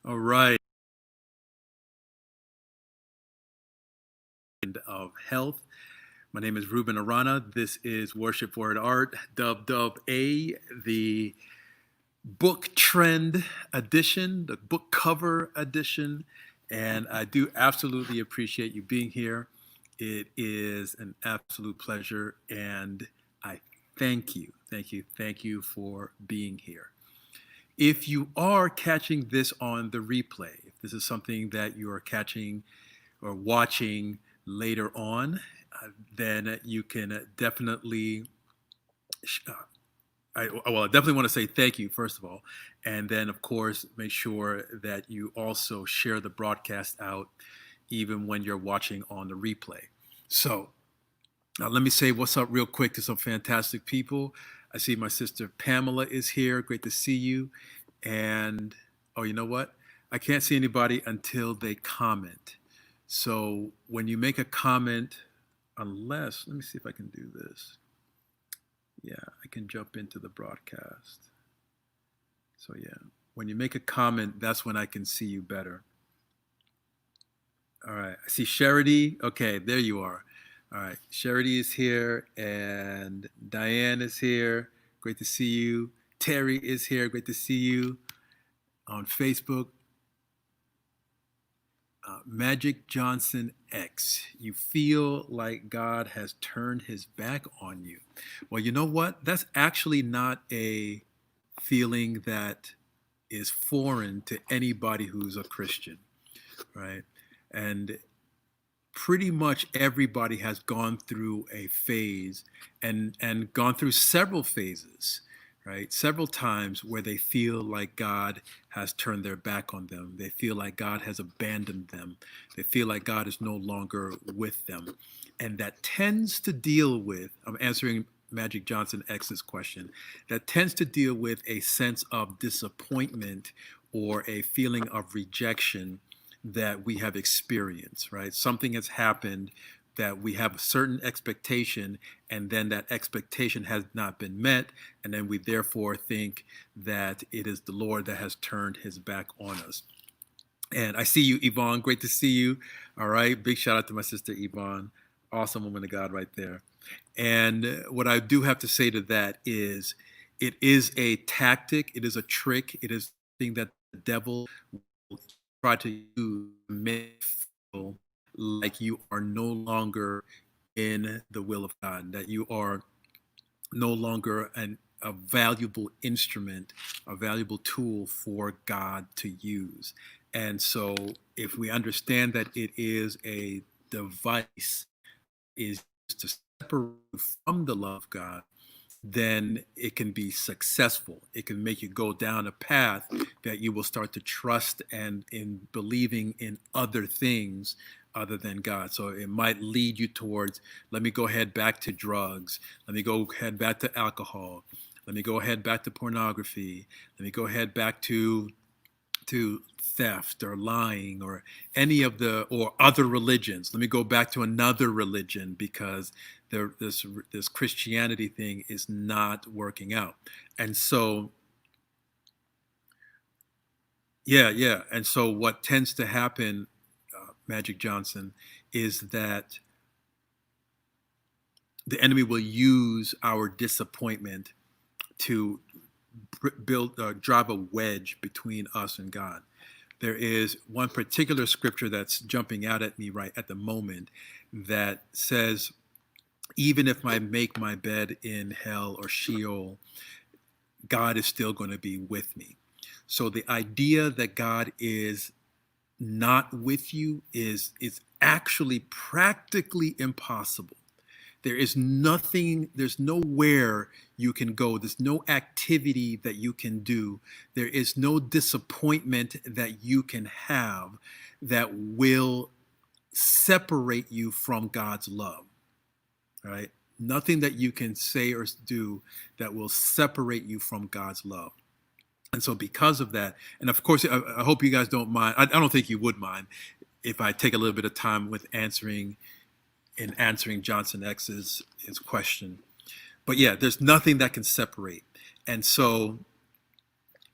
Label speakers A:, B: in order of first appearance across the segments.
A: All right. Of health. My name is Ruben Arana. This is Worship Word Art, Dub A, the book trend edition, the book cover edition. And I do absolutely appreciate you being here. It is an absolute pleasure. And I thank you for being here. If you are catching this on the replay, if this is something that you are catching or watching later on, then you can definitely. I definitely want to say thank you first of all, and then of course make sure that you also share the broadcast out, even when you're watching on the replay. So let me say what's up real quick to some fantastic people. I see my sister Pamela is here. Great to see you. And oh, you know what? I can't see anybody until they comment. So when you make a comment, unless, let me see if I can do this. Yeah, I can jump into the broadcast. So yeah, when you make a comment, that's when I can see you better. All right, I see Charity. Okay, there you are. All right, Charity is here and Diane is here. Great to see you. Terry is here. Great to see you on Facebook. Magic Johnson X. You feel like God has turned his back on you. Well, you know what? That's actually not a feeling that is foreign to anybody who's a Christian, right? And pretty much everybody has gone through a phase and gone through several phases, right? Several times where they feel like God has turned their back on them. They feel like God has abandoned them. They feel like God is no longer with them. And that tends to deal with, I'm answering Magic Johnson X's question, that tends to deal with a sense of disappointment or a feeling of rejection that we have experienced, right? Something has happened that we have a certain expectation, and then that expectation has not been met, and then we therefore think that it is the Lord that has turned his back on us. And I see you, Yvonne. Great to see you. All right. Big shout out to my sister, Yvonne. Awesome woman of God right there. And what I do have to say to that is it is a tactic, it is a trick, it is something that the devil try to use to make you feel like you are no longer in the will of God, that you are no longer a valuable instrument, a valuable tool for God to use. And so, if we understand that it is a device, is to separate you from the love of God, then it can be successful. It can make you go down a path that you will start to trust and in believing in other things other than God. So it might lead you towards, let me go ahead back to drugs. Let me go ahead back to alcohol. Let me go ahead back to pornography. Let me go ahead back to theft or lying or any of the or other religions. Let me go back to another religion because this Christianity thing is not working out. And so yeah. And so what tends to happen, Magic Johnson, is that the enemy will use our disappointment to build drive a wedge between us and God. There is one particular scripture that's jumping out at me right at the moment that says, even if I make my bed in hell or Sheol, God is still going to be with me. So the idea that God is not with you is actually practically impossible. There is nothing, there's nowhere you can go. There's no activity that you can do. There is no disappointment that you can have that will separate you from God's love, right? Nothing that you can say or do that will separate you from God's love. And so, because of that, and of course, I hope you guys don't mind. I don't think you would mind if I take a little bit of time with answering Johnson X's his question. But yeah, there's nothing that can separate. And so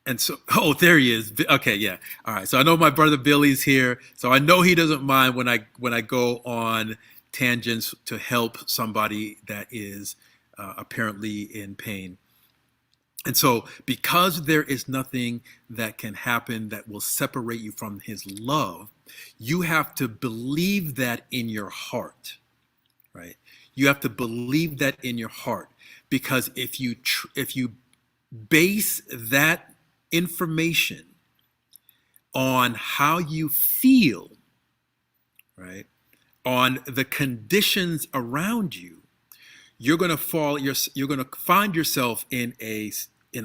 A: And so, oh, there he is. Okay, yeah. All right. So I know my brother Billy's here. So I know he doesn't mind when I go on tangents to help somebody that is apparently in pain. And so, because there is nothing that can happen that will separate you from His love, you have to believe that in your heart, right? You have to believe that in your heart, because if you base that information on how you feel, right, on the conditions around you, you're going to you're going to find yourself in a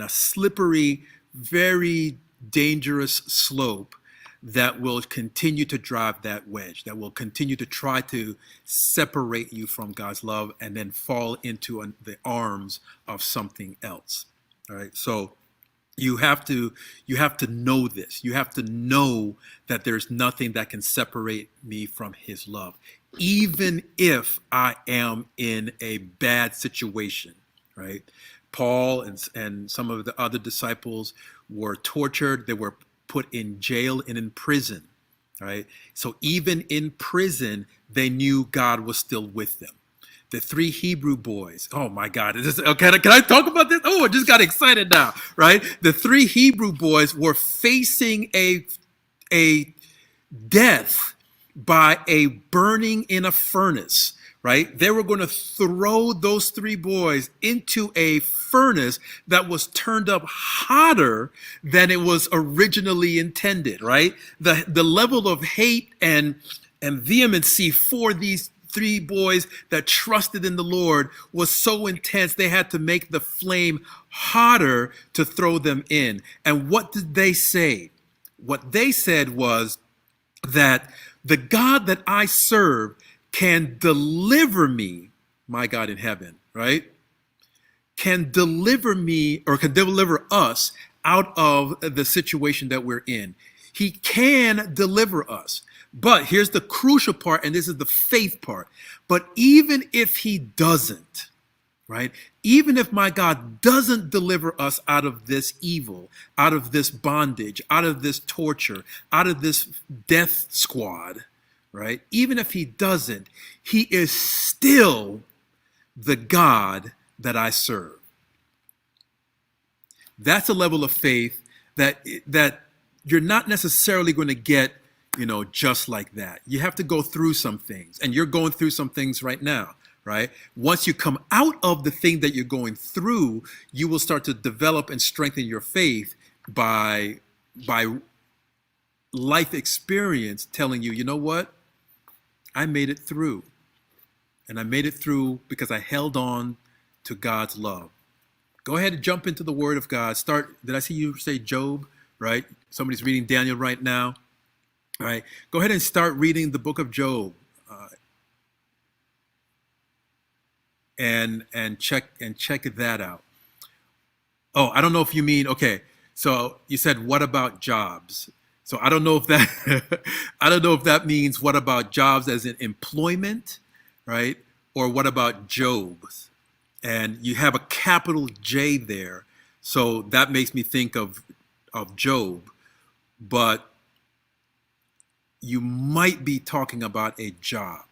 A: slippery, very dangerous slope that will continue to drive that wedge, that will continue to try to separate you from God's love and then fall into the arms of something else. All right. So you have to know this. You have to know that there's nothing that can separate me from His love, even if I am in a bad situation, right? Paul and some of the other disciples were tortured. They were put in jail and in prison, right? So even in prison, they knew God was still with them. The three Hebrew boys. Oh my God. Okay, can I talk about this? Oh, I just got excited now, right? The three Hebrew boys were facing a death by a burning in a furnace, right? They were going to throw those three boys into a furnace that was turned up hotter than it was originally intended, right? The level of hate and vehemency for these three boys that trusted in the Lord was so intense, they had to make the flame hotter to throw them in. And what did they say? What they said was that the God that I serve can deliver me, my God in heaven, right? Can deliver me, or can deliver us out of the situation that we're in. He can deliver us. But here's the crucial part, and this is the faith part. But even if He doesn't, right? Even if my God doesn't deliver us out of this evil, out of this bondage, out of this torture, out of this death squad, right? Even if He doesn't, He is still the God that I serve. That's a level of faith that you're not necessarily going to get, just like that. You have to go through some things, and you're going through some things right now, right? Once you come out of the thing that you're going through, you will start to develop and strengthen your faith by life experience telling you, you know what? I made it through. And I made it through because I held on to God's love. Go ahead and jump into the Word of God. Did I see you say Job, right? Somebody's reading Daniel right now. All right, go ahead and start reading the book of Job, and check that out. Oh, I don't know if you mean, okay. So you said, what about jobs? So I don't know if that means what about jobs as in employment, right? Or what about Job's? And you have a capital J there, so that makes me think of Job, but you might be talking about a job.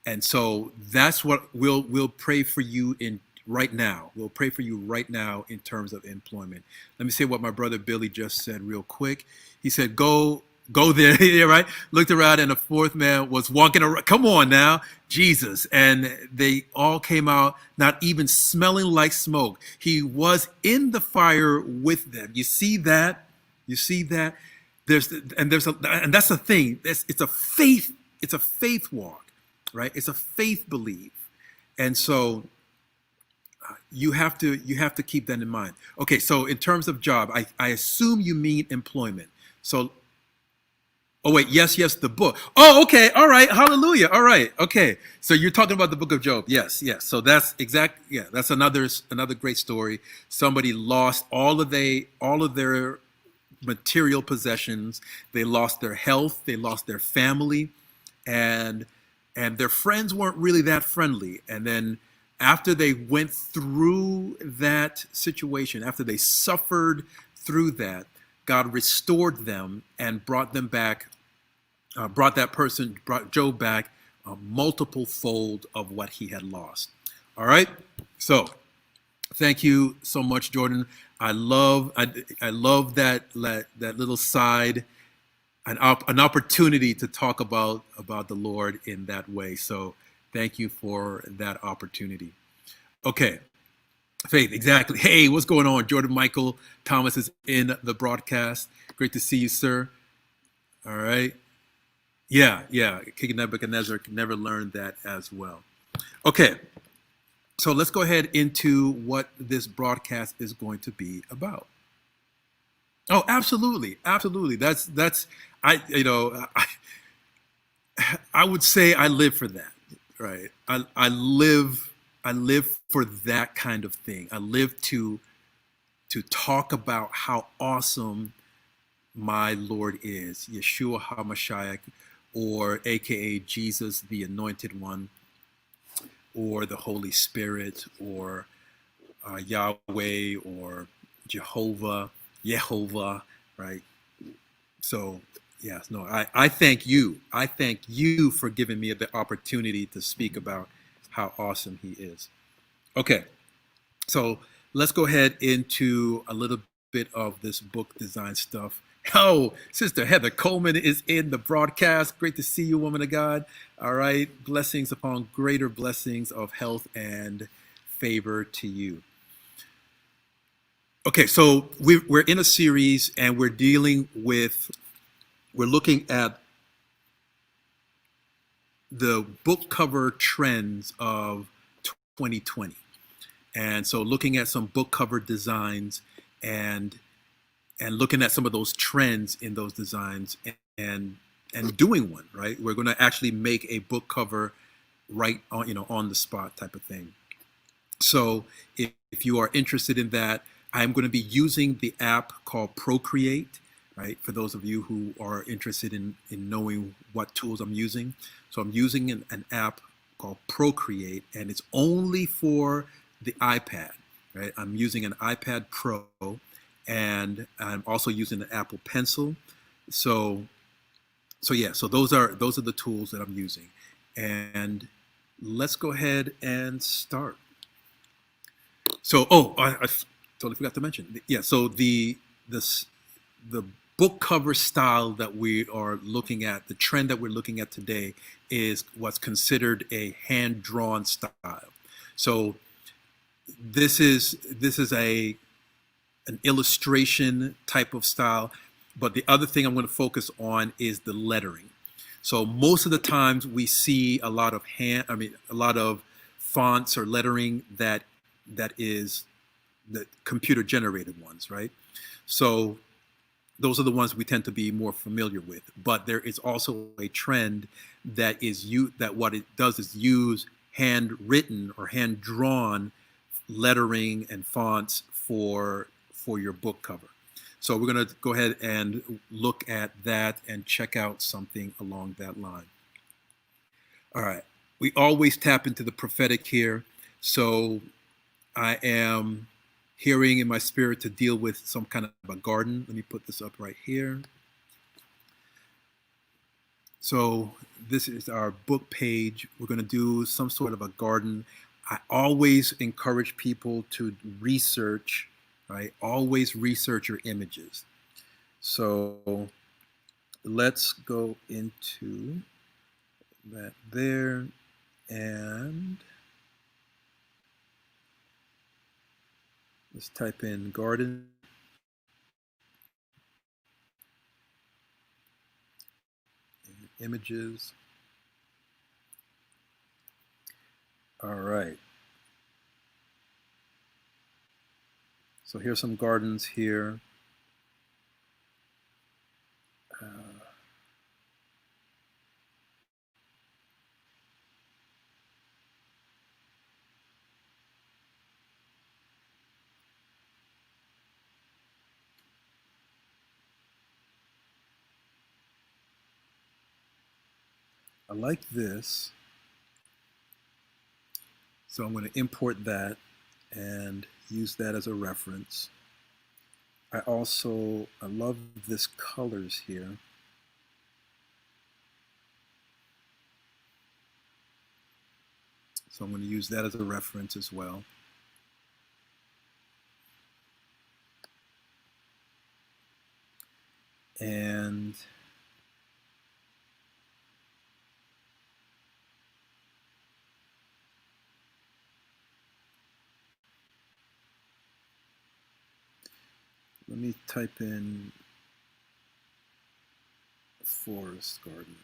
A: And so that's what we'll pray for you in right now. We'll pray for you right now in terms of employment. Let me say what my brother Billy just said real quick. He said, go there, yeah, right? Looked around and the fourth man was walking around. Come on now, Jesus. And they all came out not even smelling like smoke. He was in the fire with them. You see that? You see that? And that's the thing. It's a faith walk, right? It's a faith belief. And so you have to keep that in mind. Okay, so in terms of job, I assume you mean employment. So, oh wait, yes, the book. Oh, okay, all right, hallelujah. All right, okay. So you're talking about the book of Job. Yes. So that's that's another great story. Somebody lost all of their material possessions. They lost their health. They lost their family, and their friends weren't really that friendly. And then after they went through that situation, after they suffered through that, God restored them and brought them back, brought Job back a multiple fold of what he had lost. All right. So thank you so much, Jordan. I love that little side, an opportunity to talk about the Lord in that way. So thank you for that opportunity. Okay, Faith, exactly. Hey, what's going on? Jordan Michael Thomas is in the broadcast. Great to see you, sir. All right. Yeah, yeah. King Nebuchadnezzar could never learn that as well. Okay, so let's go ahead into what this broadcast is going to be about. Oh, absolutely, absolutely. That's I you know I would say I live for that, right? I live for that kind of thing. I live to talk about how awesome my Lord is, Yeshua HaMashiach, or AKA Jesus, the Anointed One, or the Holy Spirit, or Yahweh, or Jehovah, right? So, yes, no, I thank you. I thank you for giving me the opportunity to speak about how awesome He is. Okay, so let's go ahead into a little bit of this book design stuff. Oh, Sister Heather Coleman is in the broadcast. Great to see you, woman of God. All right. Blessings upon greater blessings of health and favor to you. Okay, so we're in a series and we're looking at the book cover trends of 2020. And so looking at some book cover designs and looking at some of those trends in those designs and and doing one, right? We're going to actually make a book cover right on, on the spot type of thing. So if you are interested in that, I'm going to be using the app called Procreate, right? For those of you who are interested in knowing what tools I'm using. So I'm using an app called Procreate, and it's only for the iPad, right? I'm using an iPad Pro, and I'm also using an Apple Pencil. So yeah, so those are the tools that I'm using. And let's go ahead and start. So, I totally forgot to mention. Yeah, so the book cover style that we are looking at, the trend that we're looking at today, is what's considered a hand-drawn style. So this is an illustration type of style, but the other thing I'm going to focus on is the lettering. So most of the times we see a lot of fonts or lettering that is the computer generated ones, right? So those are the ones we tend to be more familiar with. But there is also a trend that what it does is use handwritten or hand drawn lettering and fonts for your book cover. So we're going to go ahead and look at that and check out something along that line. All right. We always tap into the prophetic here. So I am hearing in my spirit to deal with some kind of a garden. Let me put this up right here. So this is our book page. We're going to do some sort of a garden. I always encourage people to research, right? Always research your images. So let's go into that there, and let's type in garden. Images. All right. So here's some gardens here. I like this. So I'm going to import that and use that as a reference. I love this colors here. So I'm going to use that as a reference as well. And let me type in forest garden.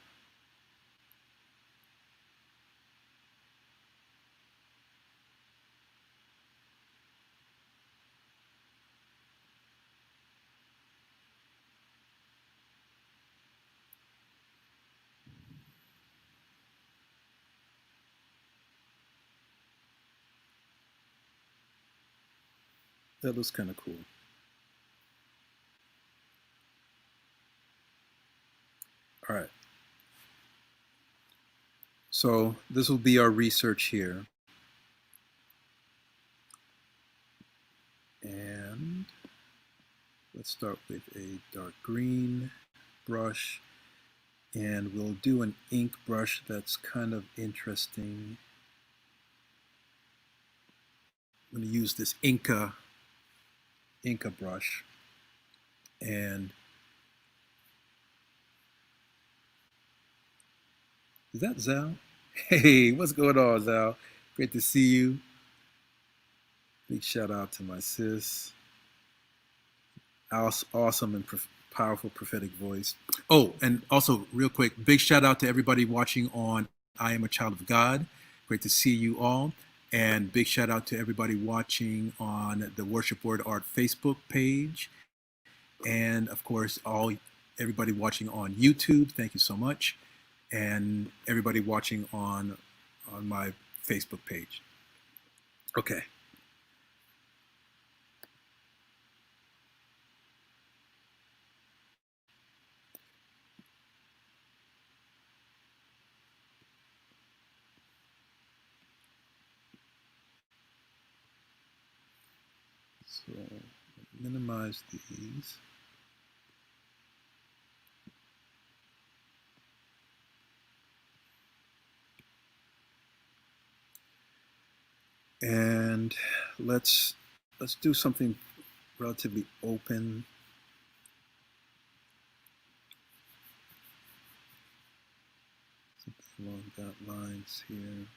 A: That looks kind of cool. All right. So this will be our research here. And let's start with a dark green brush. And we'll do an ink brush that's kind of interesting. I'm going to use this Inca brush. And is that Zal? Hey, what's going on, Zal? Great to see you. Big shout out to my sis. Awesome and powerful prophetic voice. Oh, and also, real quick, big shout out to everybody watching on I Am a Child of God. Great to see you all. And big shout out to everybody watching on the Worship Word Art Facebook page. And of course, everybody watching on YouTube. Thank you so much. And everybody watching on my Facebook page. Okay. So minimize these. And let's do something relatively open. Something along that lines here.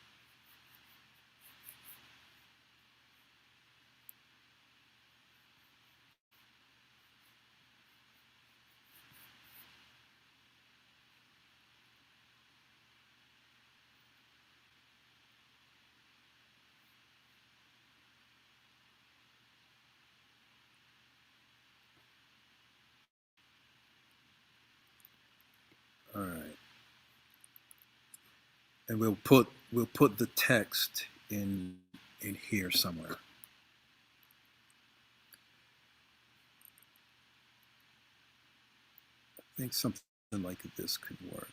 A: All right. And we'll put the text in here somewhere. I think something like this could work.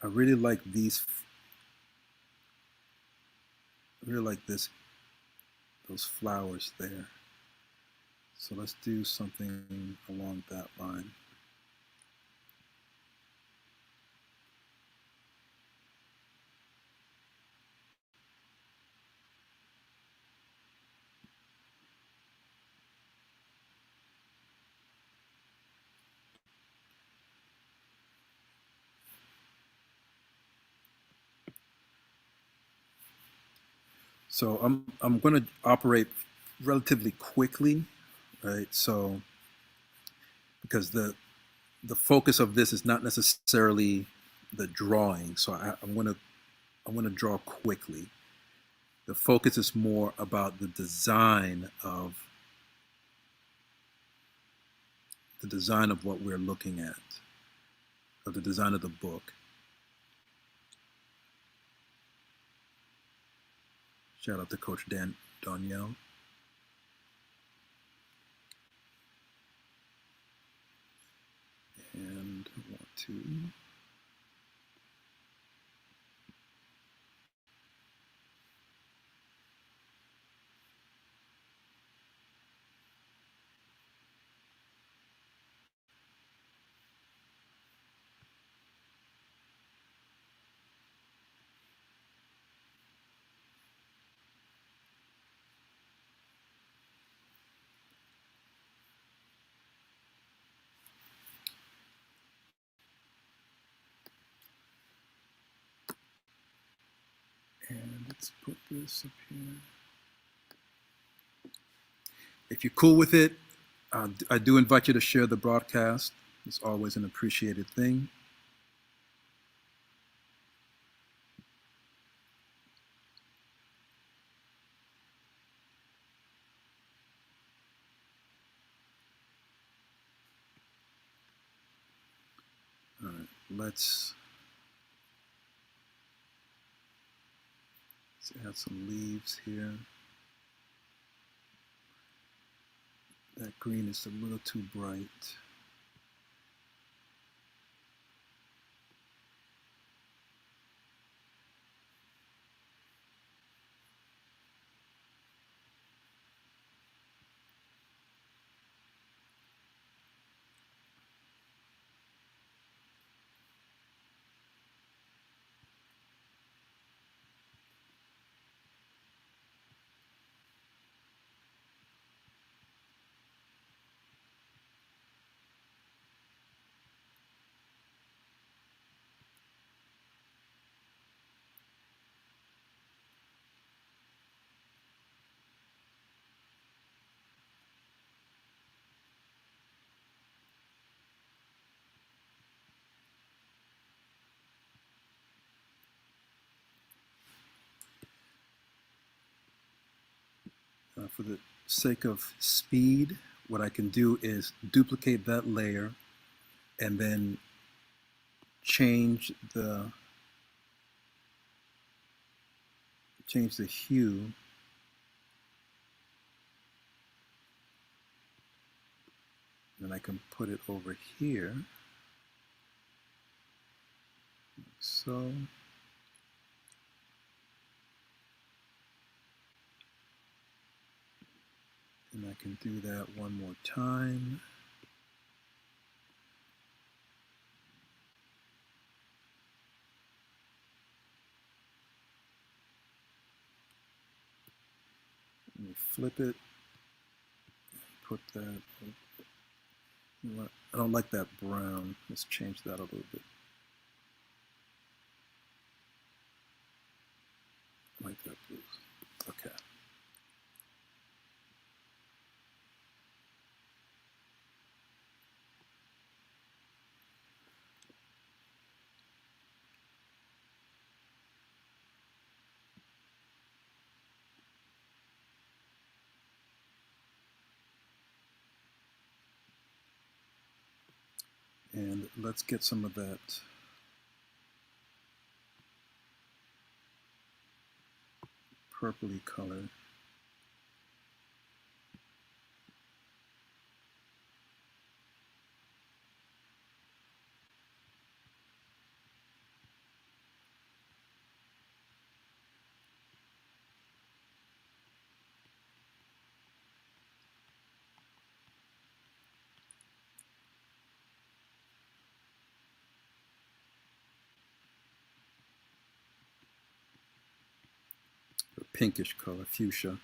A: I really like these. I really like those flowers there. So let's do something along that line. So I'm going to operate relatively quickly, right? So because the focus of this is not necessarily the drawing. So I'm going to draw quickly. The focus is more about the design of what we're looking at, of the design of the book. Shout out to Coach Danielle. And I want to Let's put this up here. If you're cool with it, I do invite you to share the broadcast. It's always an appreciated thing. All right, let's add some leaves here. That green is a little too bright. For the sake of speed, what I can do is duplicate that layer and then change the hue. And I can put it over here, like so. And I can do that one more time. Let me flip it, put that, you know what? I don't like that brown. Let's change that a little bit. I like that blue. Okay. And let's get some of that purpley color. A pinkish color, fuchsia.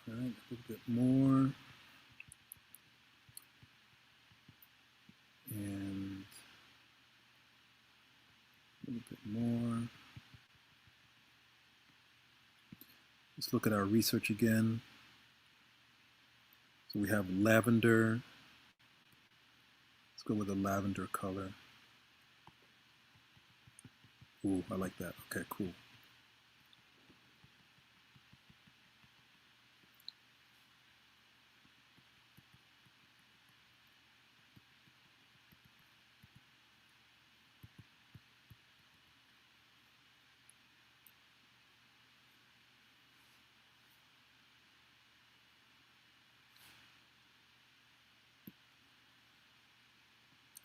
A: All right, a little bit more. And a little bit more. Let's look at our research again. So we have lavender, go with a lavender color. Ooh, I like that. Okay, cool.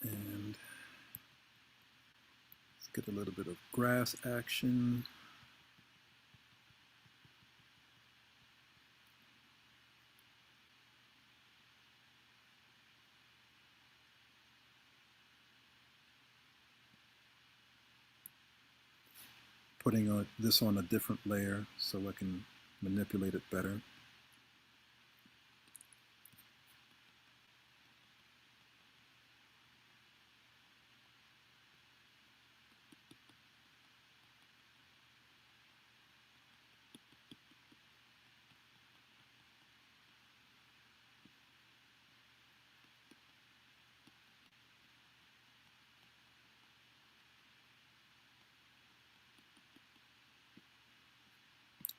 A: And let's get a little bit of grass action. Putting this on a different layer so I can manipulate it better.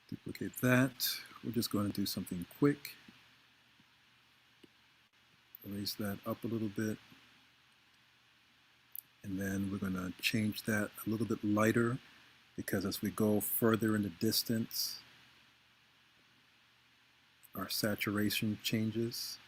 A: Duplicate that. We're just going to do something quick. Raise that up a little bit. And then we're going to change that a little bit lighter because as we go further in the distance, our saturation changes.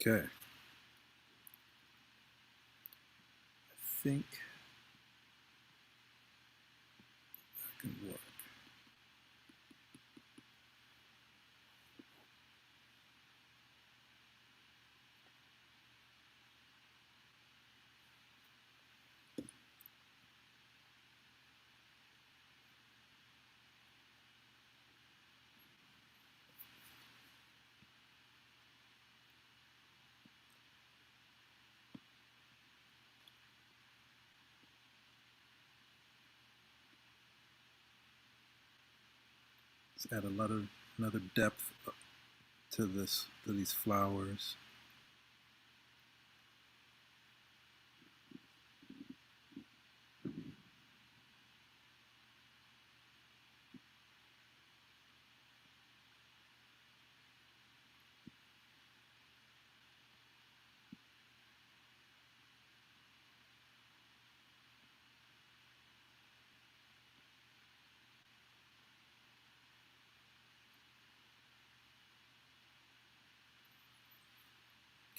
A: Okay. I think that can work. Let's add another depth to these flowers.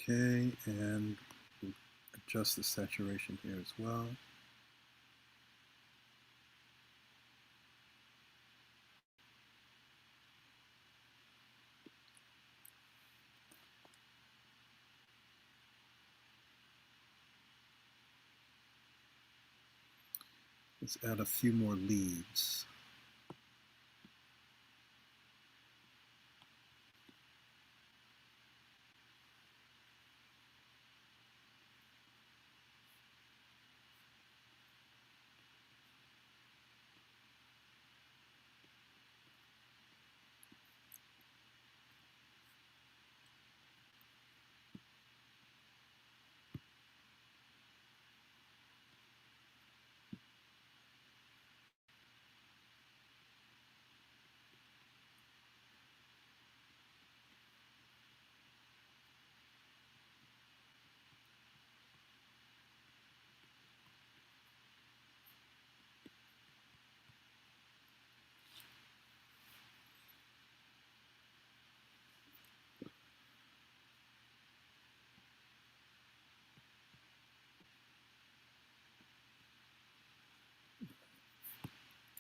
A: Okay, and we'll adjust the saturation here as well. Let's add a few more leaves.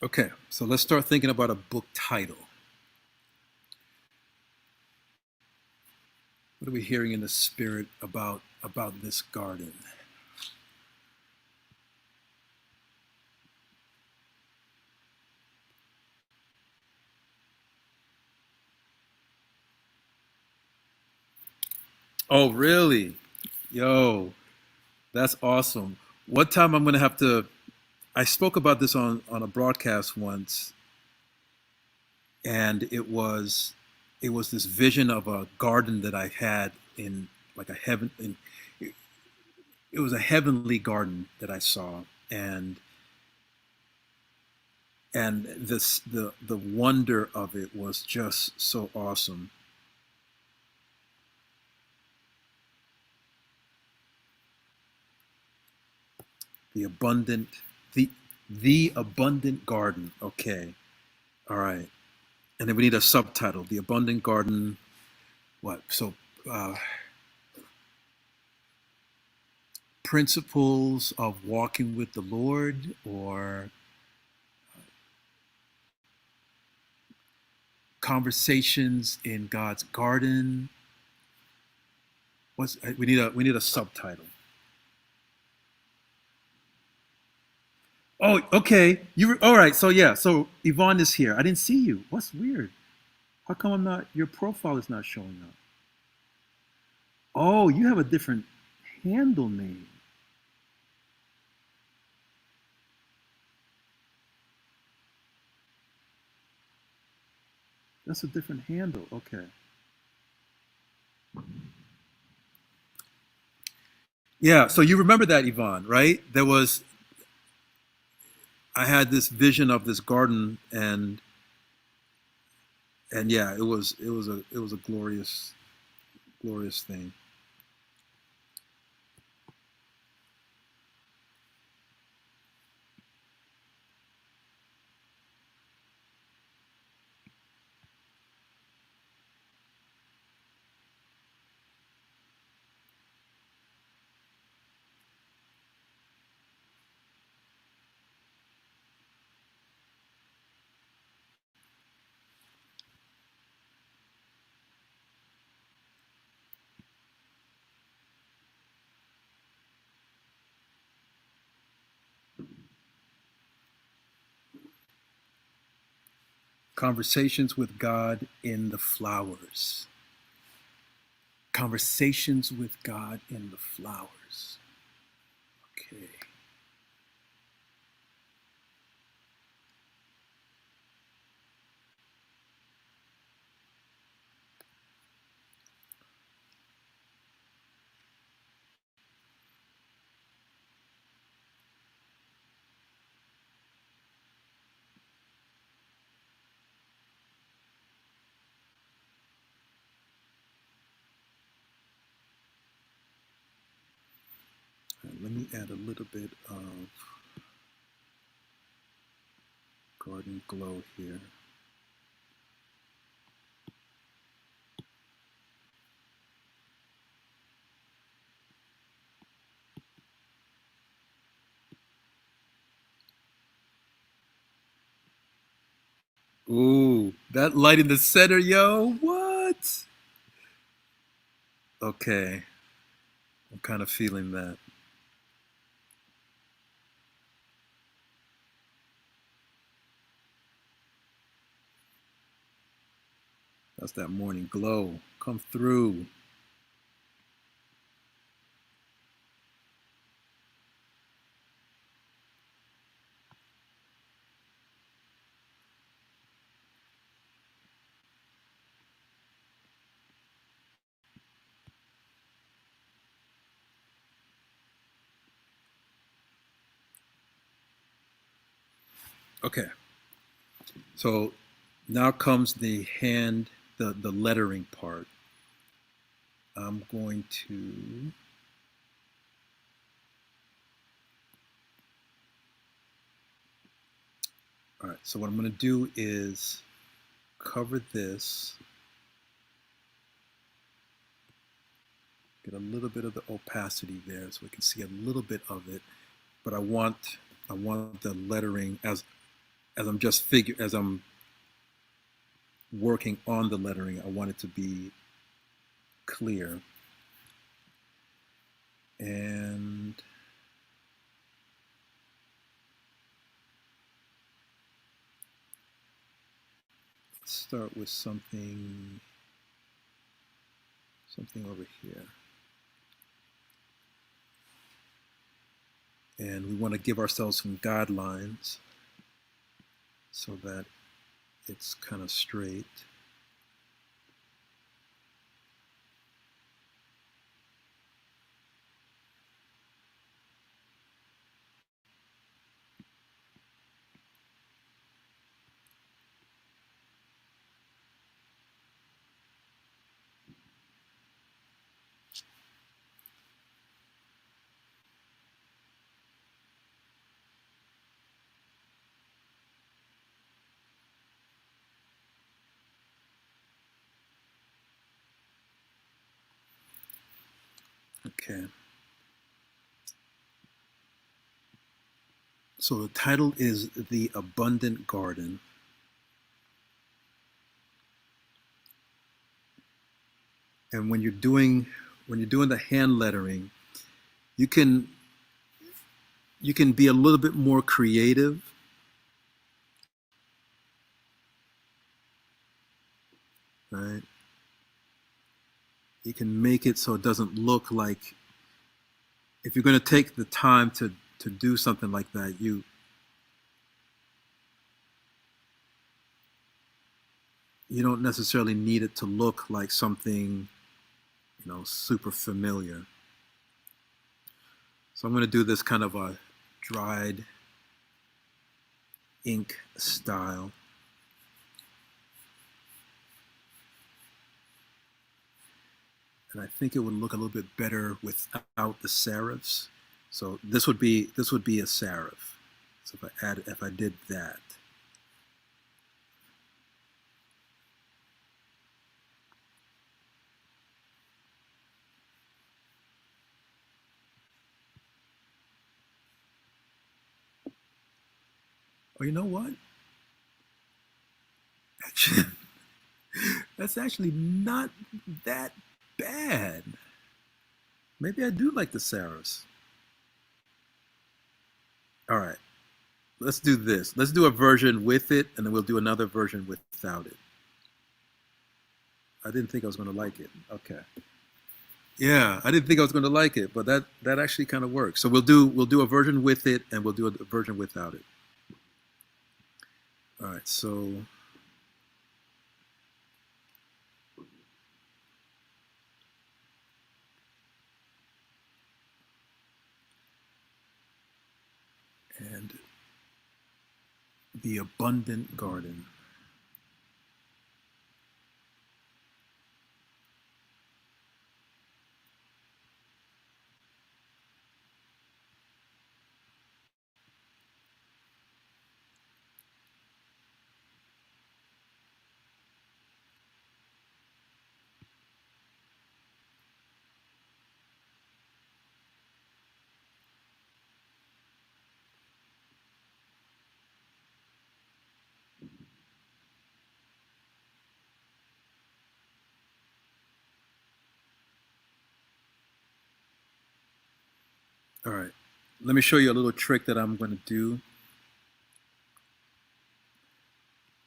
A: Okay, so let's start thinking about a book title. What are we hearing in the spirit about this garden? Oh, really? Yo, that's awesome. What time I'm gonna have to? I spoke about this on a broadcast once, and it was this vision of a garden that I had in like a heaven. It was a heavenly garden that I saw, and this the wonder of it was just so awesome. The abundant the the abundant garden. Okay, all right, and then we need a subtitle: the abundant garden. What? So, uh, principles of walking with the Lord, or conversations in God's garden. What's we need a subtitle. Oh, okay. All right. So yeah. So Yvonne is here. I didn't see you. What's weird? How come I'm not? Your profile is not showing up. Oh, you have a different handle name. That's a different handle. Okay. Yeah. So you remember that, Yvonne, right? I had this vision of this garden, and yeah, it was a glorious thing. Conversations with God in the flowers. Conversations with God in the flowers. Okay. Let me add a little bit of garden glow here. Ooh, that light in the center, yo. What? Okay. I'm kind of feeling that. That's that morning glow. Come through. Okay. So now comes the lettering part. I'm going to, all right. So what I'm going to do is cover this, get a little bit of the opacity there so we can see a little bit of it. But I want the lettering as I'm working on the lettering, I want it to be clear. And let's start with something over here. And we want to give ourselves some guidelines so that it's kind of straight. Okay. So the title is The Abundant Garden. And when you're doing the hand lettering, you can be a little bit more creative. Right? You can make it so it doesn't look like, if you're going to take the time to do something like that, you don't necessarily need it to look like something, super familiar. So I'm going to do this kind of a dried ink style. And I think it would look a little bit better without the serifs. So this would be a serif. So if I did that. Oh, you know what? Actually, that's actually not that bad. Maybe I do like the serifs. All right, let's do this. Let's do a version with it, and then we'll do another version without it. I didn't think I was going to like it. Okay. Yeah, I didn't think I was going to like it, but that actually kind of works. So we'll do a version with it, and we'll do a version without it. All right. So and the abundant garden. All right. Let me show you a little trick that I'm going to do.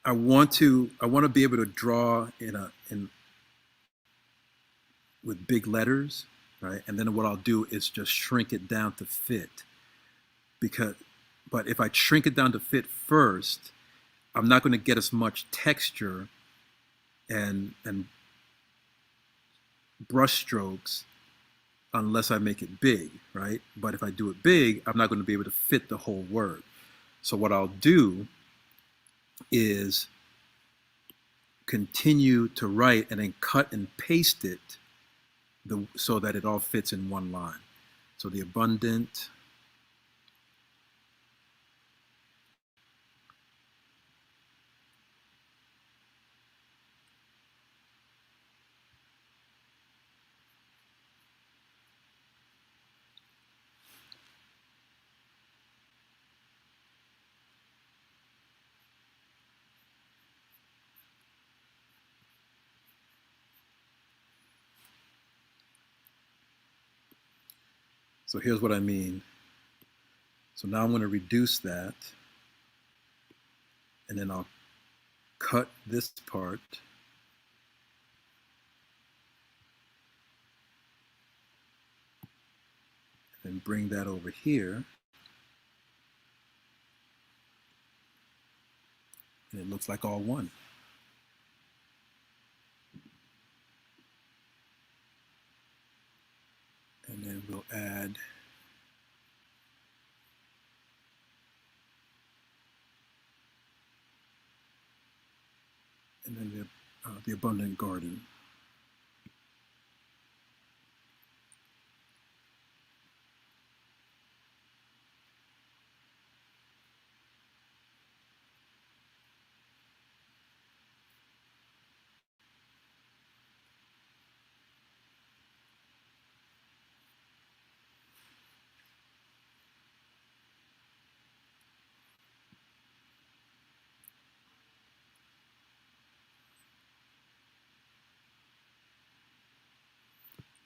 A: I want to be able to draw in with big letters, right? And then what I'll do is just shrink it down to fit. But if I shrink it down to fit first, I'm not going to get as much texture and brush strokes unless I make it big, right? But if I do it big, I'm not going to be able to fit the whole word. So what I'll do is continue to write and then cut and paste it so that it all fits in one line. So the abundant. So here's what I mean. So now I'm going to reduce that, and then I'll cut this part, and bring that over here. looks like all one. And then we'll add and then the abundant garden.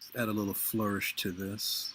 A: Let's add a little flourish to this.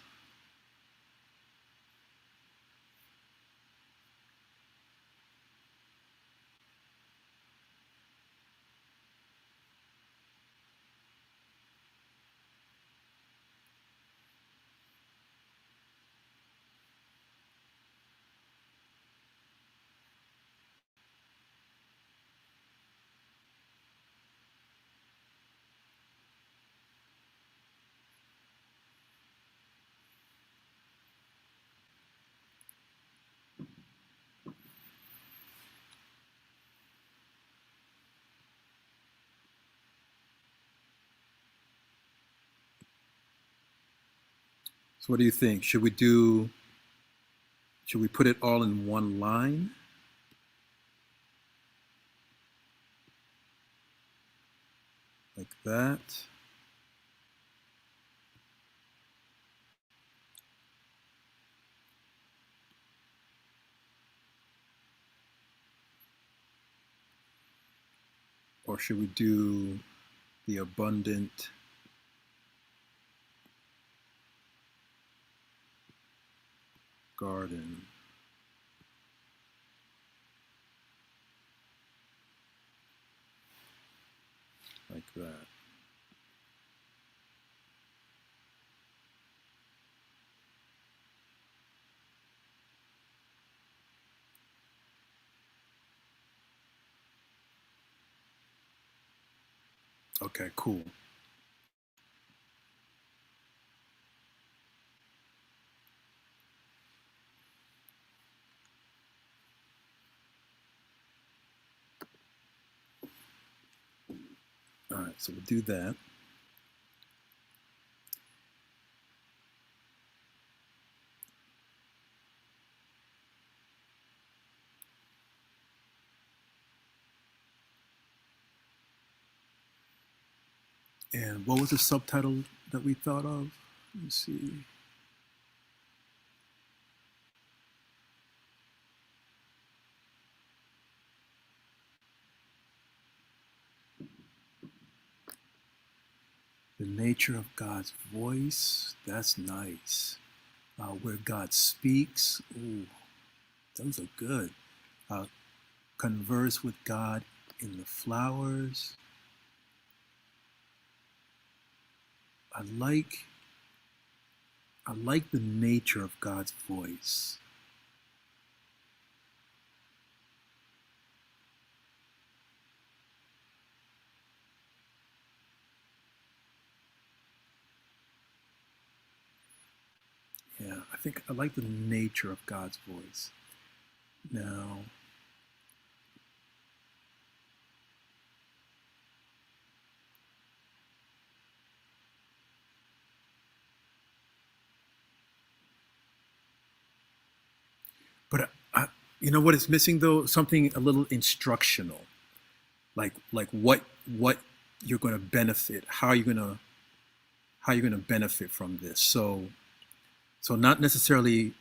A: So what do you think? Should we put it all in one line? Like that. Or should we do the abundant garden? Like that. Okay, cool. All right, so we'll do that. And what was the subtitle that we thought of? Let me see. The nature of God's voice. That's nice. Where God speaks. Ooh, those are good. Converse with God in the flowers. I like the nature of God's voice. Yeah, I think I like the nature of God's voice. Now, but you know what is missing though? Something a little instructional, like what you're going to benefit, how you're going to benefit from this. So not necessarily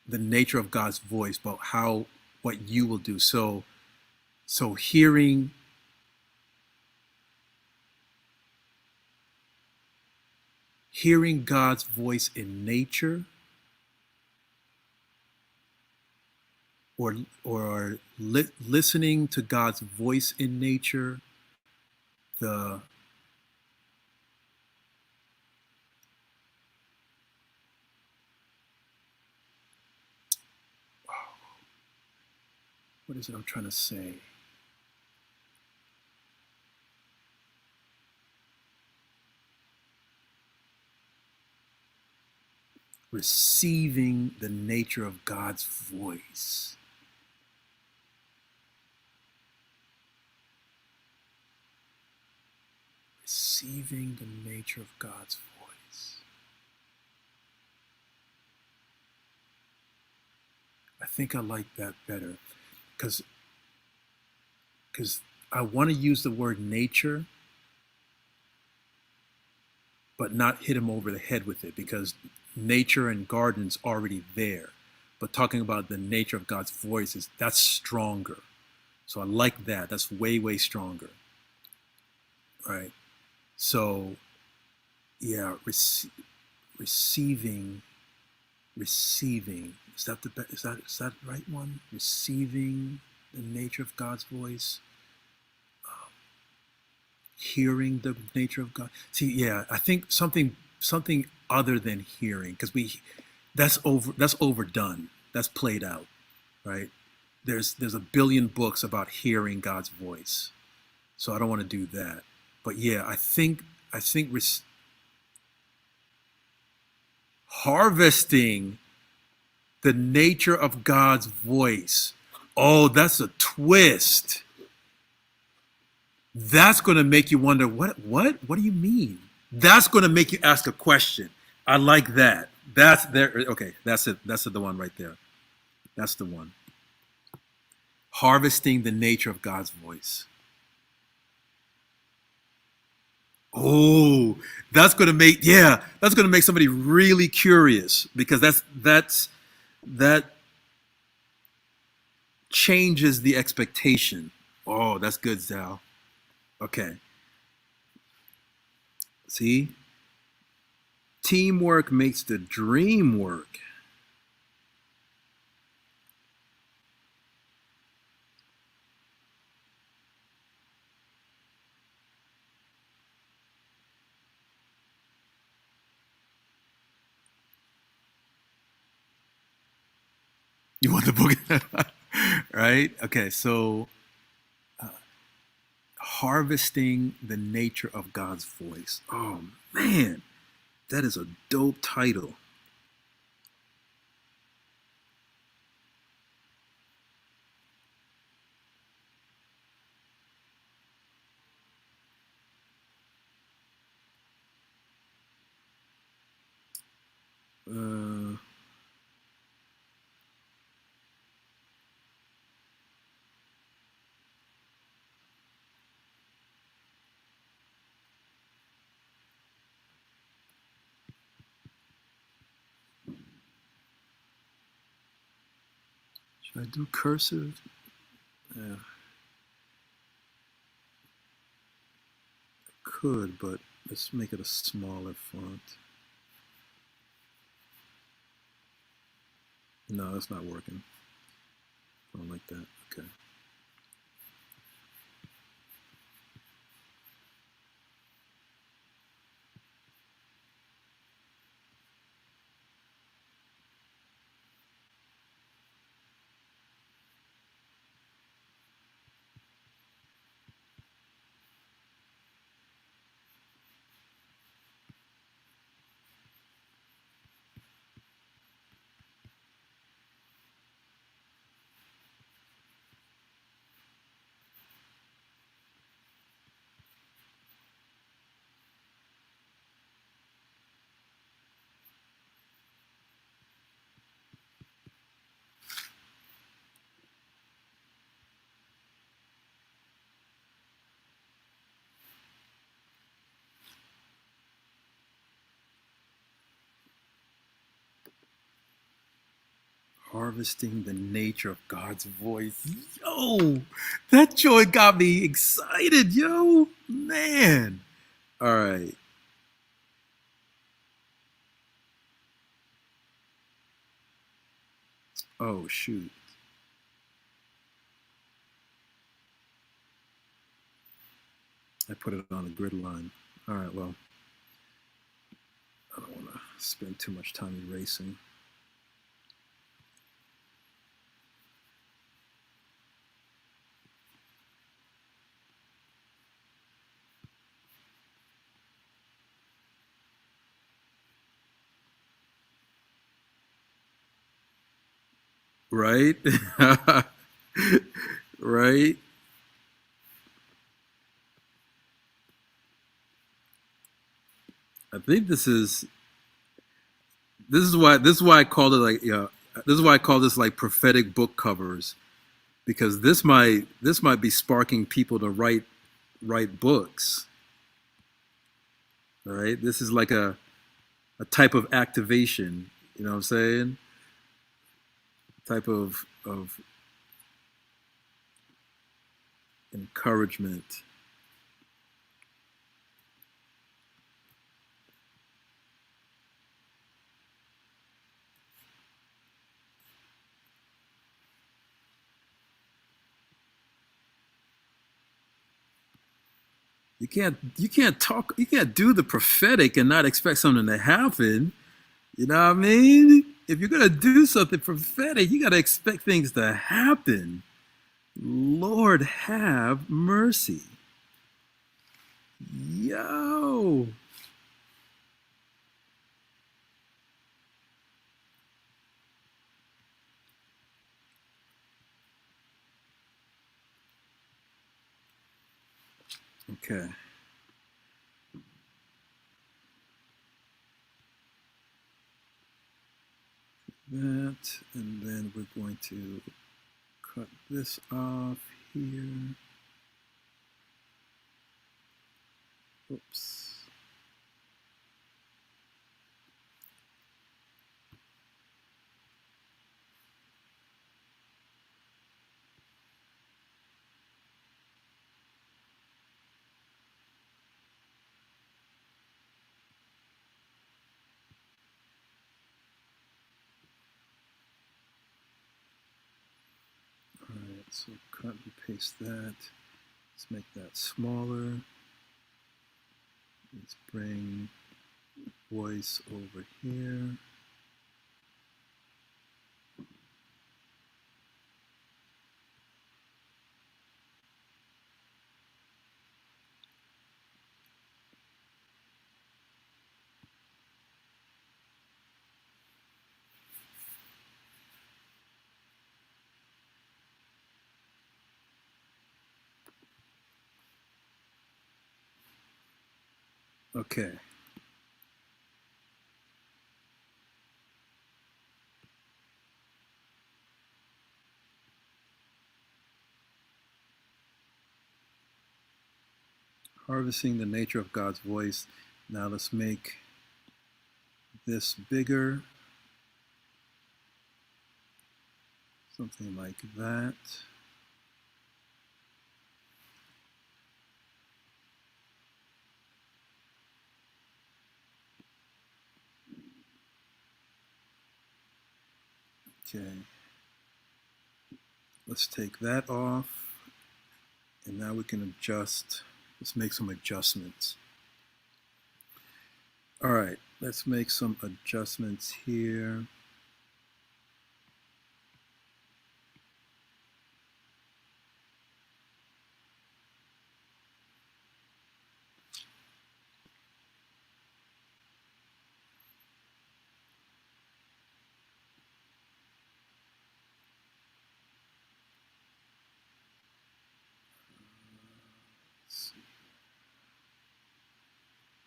A: the nature of God's voice, but how what you will do. So hearing God's voice in nature, or listening to God's voice in nature, the what is it I'm trying to say? Receiving the nature of God's voice. Receiving the nature of God's voice. I think I like that better because I want to use the word nature, but not hit him over the head with it, because nature and garden's already there. But talking about the nature of God's voice, that's stronger. So I like that. That's way, way stronger. All right. So yeah, receiving. Is that is that the right one? Receiving the nature of God's voice. Hearing the nature of God. See, yeah, I think something other than hearing, because that's overdone. That's played out, right? There's a billion books about hearing God's voice, so I don't want to do that. But yeah, I think harvesting the nature of God's voice. Oh, that's a twist. That's going to make you wonder, what do you mean? That's going to make you ask a question. I like that. That's there. Okay, that's it. That's the one right there. That's the one. Harvesting the nature of God's voice. Oh, that's going to make somebody really curious, because that changes the expectation. Oh, that's good, Zal. Okay. See? Teamwork makes the dream work. You want the book? Right? Okay, so harvesting the nature of God's voice. Oh, man, that is a dope title. Uh, should I do cursive? Yeah, I could, but let's make it a smaller font. No, that's not working. I don't like that. Okay. Harvesting the nature of God's voice. Yo, that joy got me excited, yo. Man. All right. Oh, shoot. I put it on a grid line. All right, well, I don't want to spend too much time erasing. right? Right? I think this is why I call it like this is why I call this like prophetic book covers, because this might be sparking people to write books. Right? This is like a type of activation. You know what I'm saying? Type of encouragement. You can't do the prophetic and not expect something to happen. You know what I mean? If you're gonna do something prophetic, you gotta expect things to happen. Lord have mercy. Yo. Okay. That, and then we're going to cut this off here. Oops. All right, so cut and paste that. Let's make that smaller. Let's bring voice over here. Okay. Harvesting the nature of God's voice. Now let's make this bigger. Something like that. Okay. Let's take that off. And now we can adjust. Let's make some adjustments. All right. Let's make some adjustments here.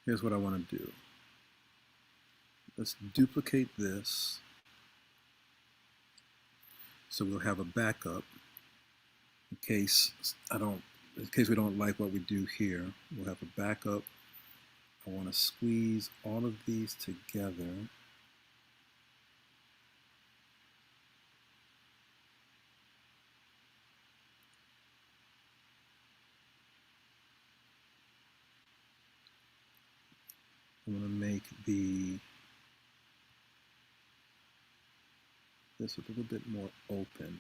A: Here's what I want to do. Let's duplicate this so we'll have a backup in case we don't like what we do here. We'll have a backup. I want to squeeze all of these together. I'm going to make this a little bit more open.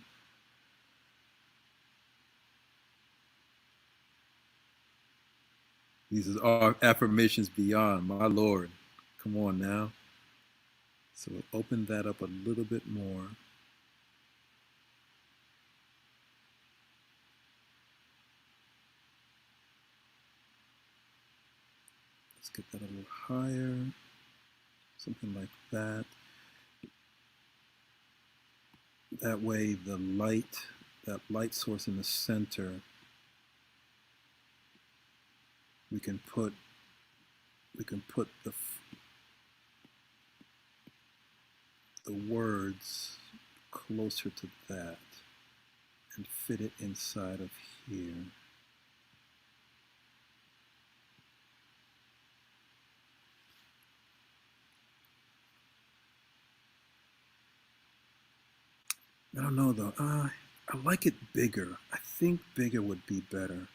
A: These are affirmations beyond, my Lord. Come on now. So we'll open that up a little bit more. Let's get that a little higher. Something like that. That way the light, that light source in the center, we can put the words closer to that and fit it inside of here. I don't know though. I like it bigger. I think bigger would be better.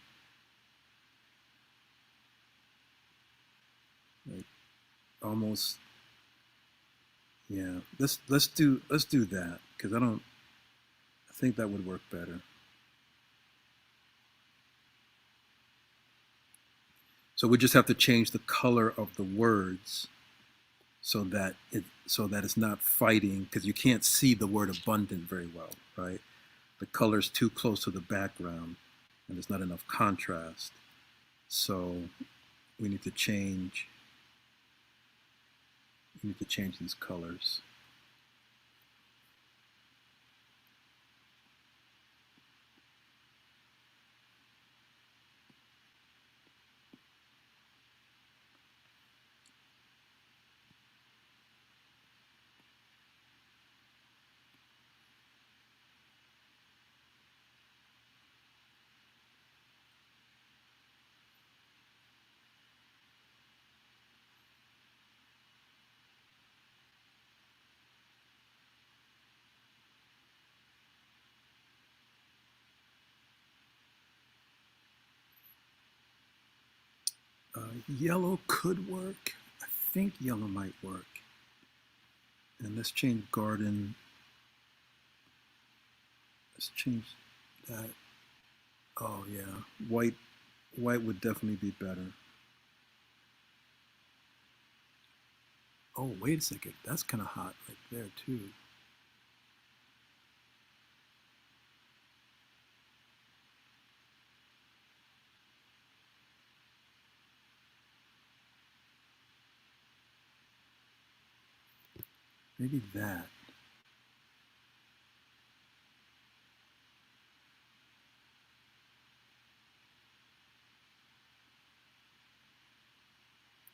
A: Like almost, yeah. Let's do that because I think that would work better. So we just have to change the color of the words so that it's not fighting, because you can't see the word abundant very well, right? The color's too close to the background and there's not enough contrast. So we need to change these colors. Yellow could work. I think yellow might work. And let's change garden. Let's change that. Oh yeah, white would definitely be better. Oh, wait a second. That's kind of hot right there too. Maybe that.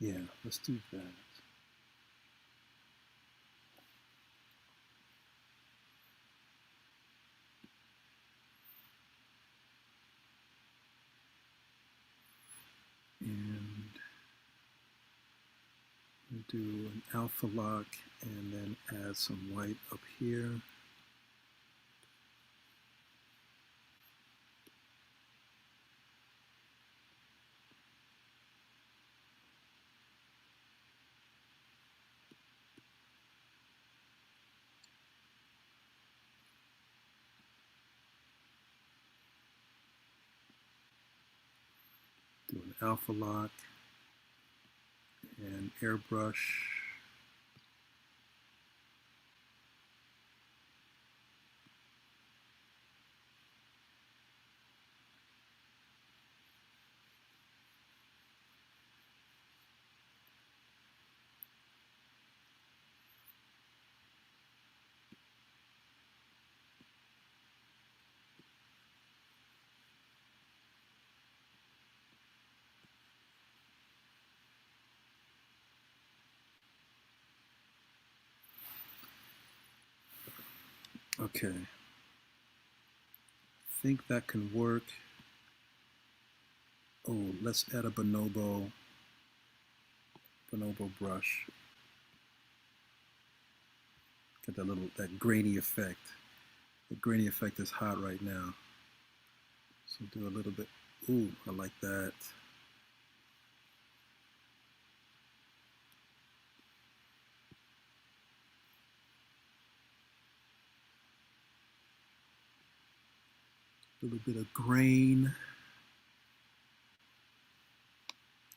A: Yeah, let's do that. And we'll do an alpha lock and then add some white up here. Do an alpha lock and airbrush. Okay. I think that can work. Oh, let's add a bonobo brush. Get that grainy effect. The grainy effect is hot right now. So do a little bit. Ooh, I like that. A little bit of grain.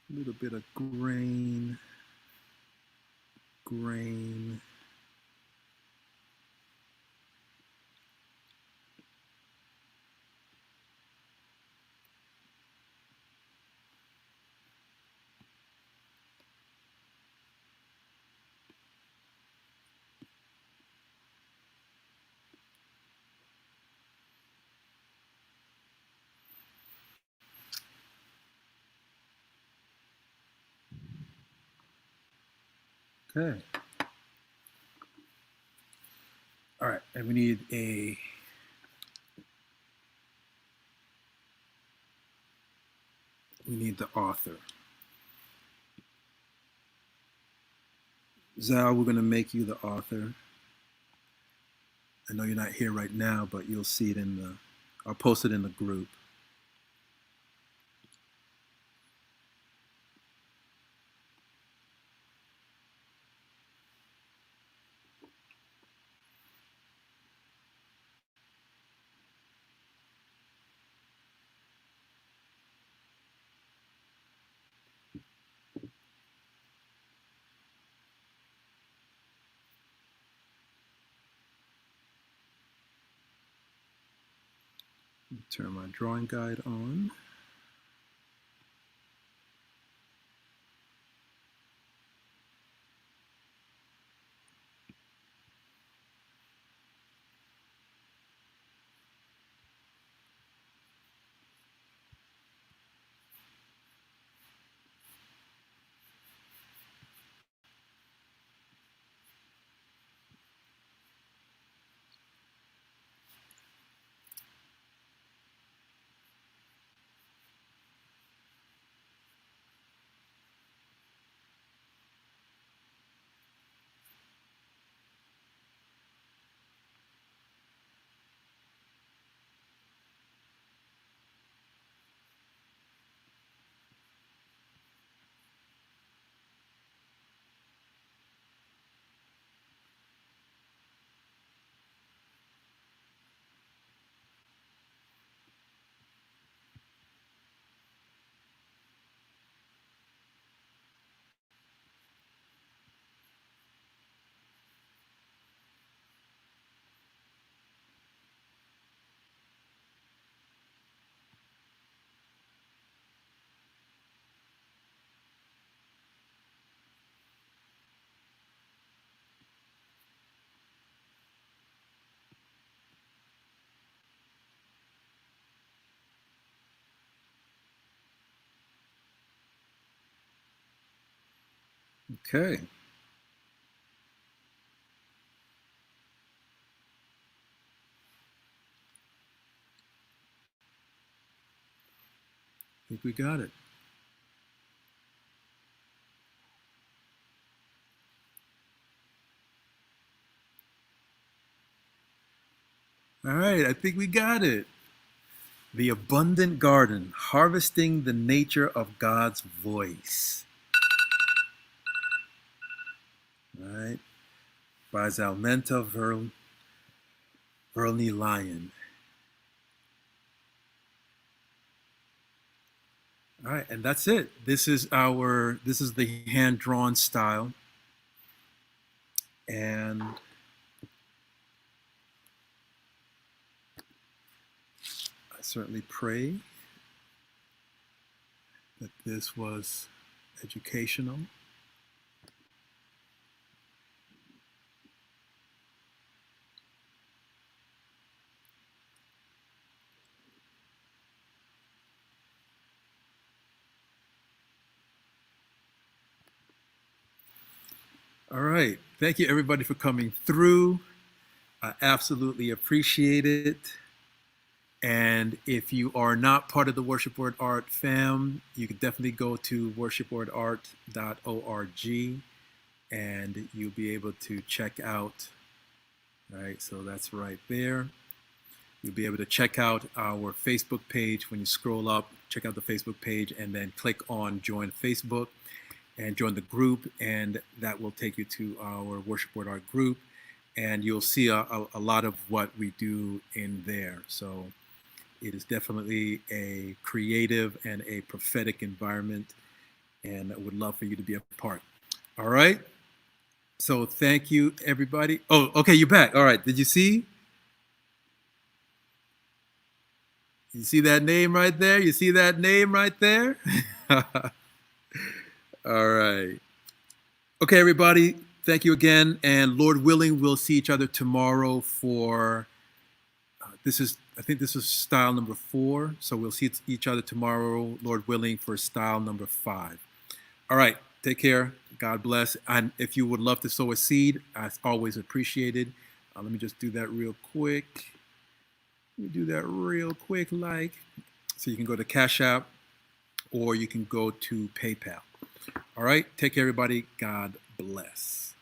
A: A little bit of grain. Grain. Okay. All right, and we need the author. Zal, we're going to make you the author. I know you're not here right now, but you'll see it I'll post it in the group. Turn my drawing guide on. Okay. I think we got it. All right, I think we got it. The Abundant Garden, Harvesting the Nature of God's Voice. All right, by Zalmenta Verlney Lyon. All right, and that's it. This is the hand-drawn style. And I certainly pray that this was educational. All right. Thank you, everybody, for coming through. I absolutely appreciate it. And if you are not part of the Worship Word Art fam, you can definitely go to worshipwordart.org and you'll be able to check out. All right, so that's right there. You'll be able to check out our Facebook page. When you scroll up, check out the Facebook page and then click on Join Facebook and join the group, and that will take you to our Worship Word Art group, and you'll see a lot of what we do in there. So it is definitely a creative and a prophetic environment, and I would love for you to be a part. All right. So thank you, everybody. Oh, okay, you're back. All right. Did you see? You see that name right there? You see that name right there? All right. Okay, everybody. Thank you again. And Lord willing, we'll see each other tomorrow for I think this is style number 4. So we'll see each other tomorrow, Lord willing, for style number 5. All right. Take care. God bless. And if you would love to sow a seed, that's always appreciated. Let me just do that real quick. Let me do that real quick, like. So you can go to Cash App or you can go to PayPal. All right. Take care, everybody. God bless.